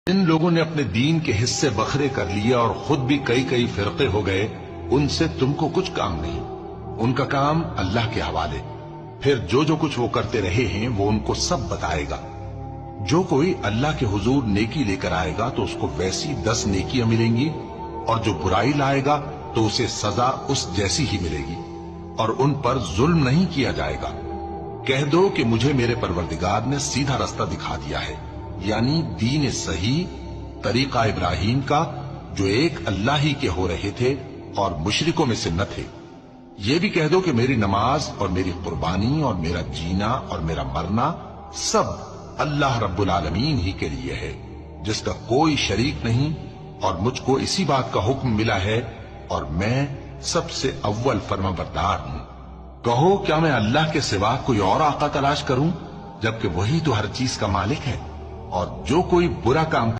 جن لوگوں نے اپنے دین کے حصے بکھرے کر لیے اور خود بھی کئی کئی فرقے ہو گئے، ان سے تم کو کچھ کام نہیں، ان کا کام اللہ کے حوالے۔ پھر جو کچھ وہ کرتے رہے ہیں وہ ان کو سب بتائے گا۔ جو کوئی اللہ کے حضور نیکی لے کر آئے گا تو اس کو ویسی 10 نیکیاں ملیں گی، اور جو برائی لائے گا تو اسے سزا اس جیسی ہی ملے گی، اور ان پر ظلم نہیں کیا جائے گا۔ کہہ دو کہ مجھے میرے پروردگار نے سیدھا رستہ دکھا دیا ہے، یعنی دین صحیح، طریقہ ابراہیم کا، جو ایک اللہ ہی کے ہو رہے تھے اور مشرکوں میں سے نہ تھے۔ یہ بھی کہہ دو کہ میری نماز اور میری قربانی اور میرا جینا اور میرا مرنا سب اللہ رب العالمین ہی کے لیے ہے، جس کا کوئی شریک نہیں، اور مجھ کو اسی بات کا حکم ملا ہے، اور میں سب سے اول فرما بردار ہوں۔ کہو کیا میں اللہ کے سوا کوئی اور آقا تلاش کروں، جبکہ وہی تو ہر چیز کا مالک ہے، اور جو کوئی برا کام